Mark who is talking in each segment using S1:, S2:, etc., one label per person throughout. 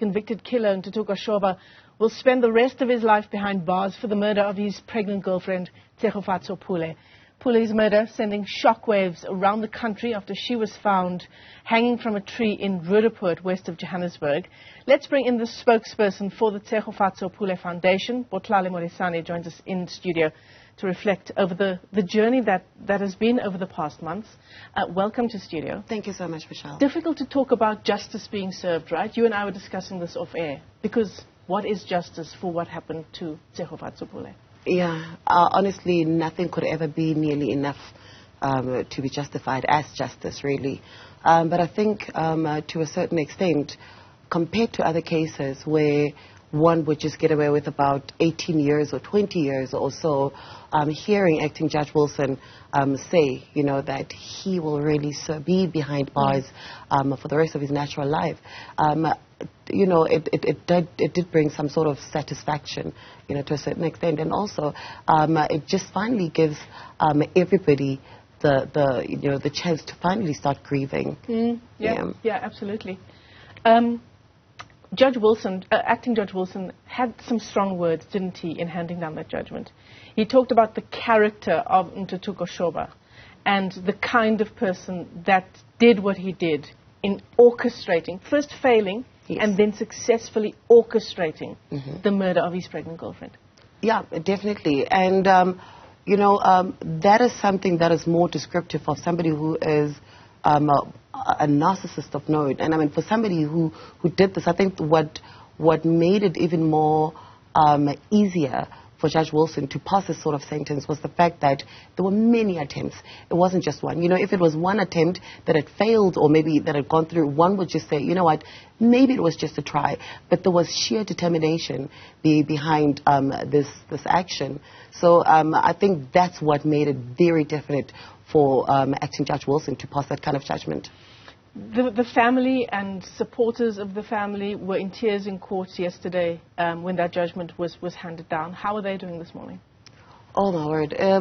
S1: Convicted killer Ntuthuko Shoba will spend the rest of his life behind bars for the murder of his pregnant girlfriend, Tshegofatso Pule. Pule's murder sending shockwaves around the country after she was found hanging from a tree in Roodepoort, west of Johannesburg. Let's bring in the spokesperson for the Tshegofatso Pule Foundation. Botlhale Modisane joins us in studio to reflect over the journey that has been over the past months. Welcome to studio.
S2: Thank you so much, Michelle.
S1: Difficult to talk about justice being served, right? You and I were discussing this off air. Because what is justice for what happened to Tshegofatso Pule?
S2: Yeah, honestly, nothing could ever be nearly enough to be justified as justice, really. But I think to a certain extent, compared to other cases where one would just get away with about 18 years or 20 years or so, hearing Acting Judge Wilson say, that he will really be behind bars for the rest of his natural life, it did bring some sort of satisfaction, to a certain extent. And also, it just finally gives everybody the chance to finally start grieving.
S1: Yeah, absolutely. Judge Wilson, Acting Judge Wilson, had some strong words, didn't he, in handing down that judgment. He talked about the character of Ntuthuko Shoba and the kind of person that did what he did in orchestrating, first failing, yes, and then successfully orchestrating the murder of his pregnant girlfriend.
S2: Yeah, definitely. And, that is something that is more descriptive of somebody who is a narcissist of note. And I mean, for somebody who did this, I think what made it even more easier for Judge Wilson to pass this sort of sentence was the fact that there were many attempts. It wasn't just one. If it was one attempt that had failed or maybe that had gone through, one would just say, maybe it was just a try. But there was sheer determination behind this action. So I think that's what made it very definite for Acting Judge Wilson to pass that kind of judgment.
S1: The family and supporters of the family were in tears in court yesterday when that judgment was handed down. How are they doing this morning?
S2: Oh my word! It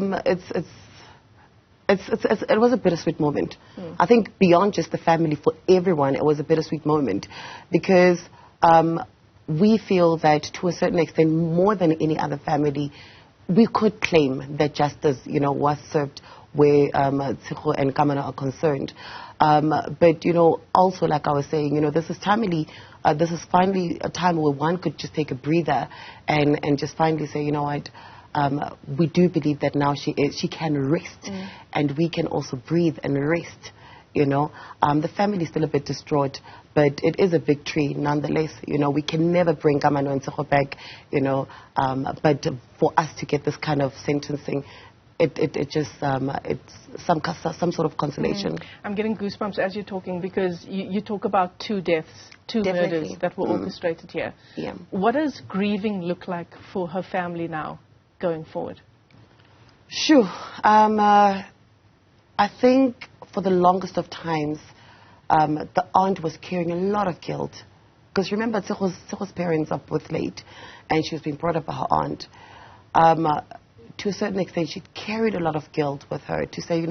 S2: was a bittersweet moment. I think beyond just the family, for everyone, it was a bittersweet moment because we feel that to a certain extent, more than any other family, we could claim that justice, was served where Tshego and Kamana are concerned. But, also like I was saying, this is finally a time where one could just take a breather and just finally say, we do believe that now she can rest and we can also breathe and rest. The family is still a bit distraught, but it is a victory nonetheless. We can never bring Kamano and Tshego back, but for us to get this kind of sentencing, it's some sort of consolation.
S1: I'm getting goosebumps as you're talking because you talk about two deaths, two
S2: Definitely.
S1: murders that were orchestrated here.
S2: Yeah.
S1: What does grieving look like for her family now going forward?
S2: Sure. I think for the longest of times, the aunt was carrying a lot of guilt. Because remember, Tshego's parents are both late, and she was being brought up by her aunt. To a certain extent, she carried a lot of guilt with her to say,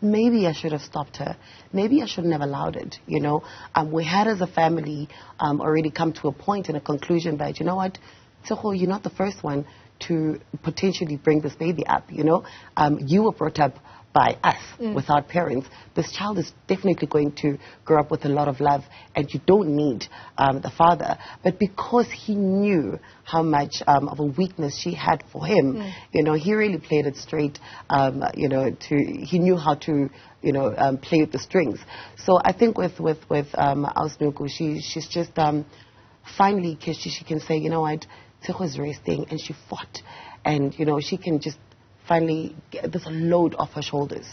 S2: maybe I should have stopped her. Maybe I shouldn't have allowed it, We had as a family already come to a point and a conclusion that, Tshego, you're not the first one to potentially bring this baby up, You were brought up by us, without parents. This child is definitely going to grow up with a lot of love, and you don't need the father. But because he knew how much of a weakness she had for him, he really played it straight. He knew how to, play with the strings. So I think with Ausnuku, she's just finally she can say, Tshego is resting, and she fought, and she can just finally, there's a load off her shoulders.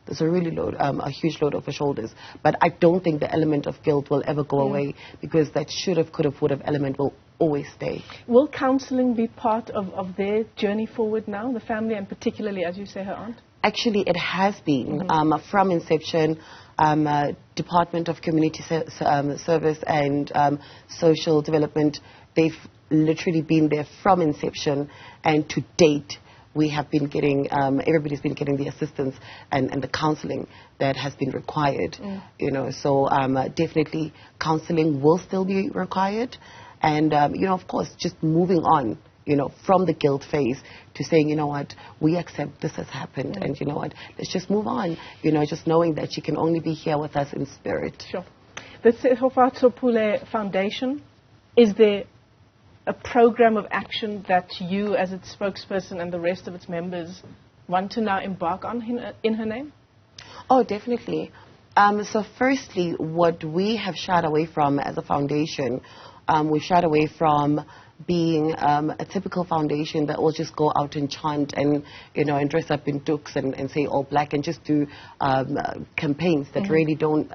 S2: There's a really a huge load off her shoulders. But I don't think the element of guilt will ever go away because that should have, could have, would have element will always stay.
S1: Will counselling be part of their journey forward now, the family, and particularly, as you say, her aunt?
S2: Actually, it has been. From inception, Department of Community Service and Social Development, they've literally been there from inception, and to date, we have been getting, everybody's been getting the assistance and the counseling that has been required. You know, so definitely counseling will still be required. And, you know, of course, just moving on, you know, from the guilt phase to saying, you know what, we accept this has happened, and you know what, let's just move on, you know, just knowing that she can only be here with us in spirit.
S1: Sure. The Tshegofatso Pule Foundation, is there a program of action that you as its spokesperson and the rest of its members want to now embark on in her name?
S2: Oh, definitely. So firstly, what we have shied away from as a foundation, we shied away from being a typical foundation that will just go out and chant and, you know, and dress up in dukes and say all black and just do campaigns that really don't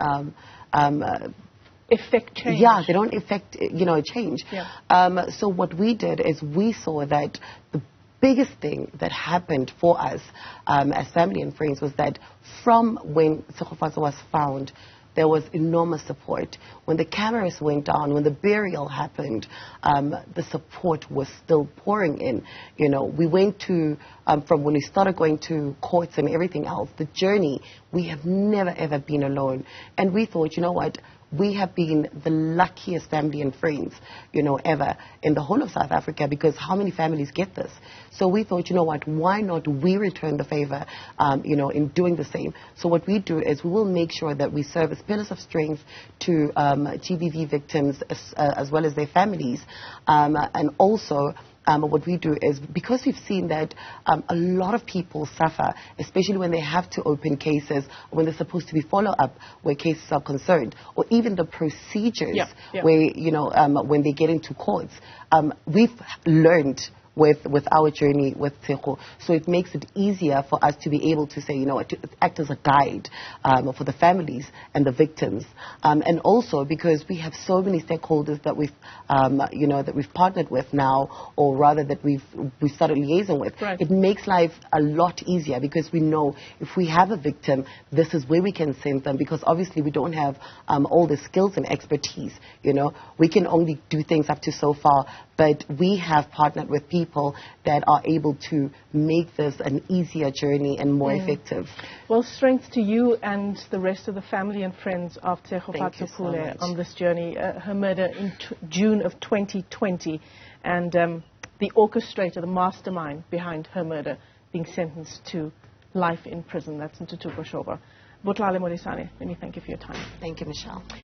S1: affect change.
S2: Yeah, they don't affect, you know, change.
S1: Yeah.
S2: So what we did is we saw that the biggest thing that happened for us as family and friends was that from when Tshegofatso was found, there was enormous support. When the cameras went down, when the burial happened, the support was still pouring in. You know, we went to, from when we started going to courts and everything else, the journey, we have never ever been alone. And we thought, you know what, we have been the luckiest family and friends, you know, ever in the whole of South Africa, because how many families get this? So we thought, you know what, why not we return the favor, you know, in doing the same. So what we do is we will make sure that we serve as pillars of strength to GBV victims as well as their families, and also what we do is, because we've seen that a lot of people suffer, especially when they have to open cases, when they're supposed to be follow-up where cases are concerned, or even the procedures where, you know, when they get into courts. We've learned with our journey with Tshegofatso. So it makes it easier for us to be able to say, you know, to act as a guide for the families and the victims. And also because we have so many stakeholders that we've, you know, that we've partnered with now, or rather that we've started liaising with.
S1: Right.
S2: It makes life a lot easier because we know if we have a victim, this is where we can send them, because obviously we don't have all the skills and expertise, you know. We can only do things up to so far, but we have partnered with people that are able to make this an easier journey and more effective.
S1: Well, strength to you and the rest of the family and friends of Tshegofatso Pule on this journey. Her murder in June of 2020, and the orchestrator, the mastermind behind her murder, being sentenced to life in prison. That's Ntuthuko Shoba. Botlhale, Modisane, let me thank you for your time.
S2: Thank you, Michelle.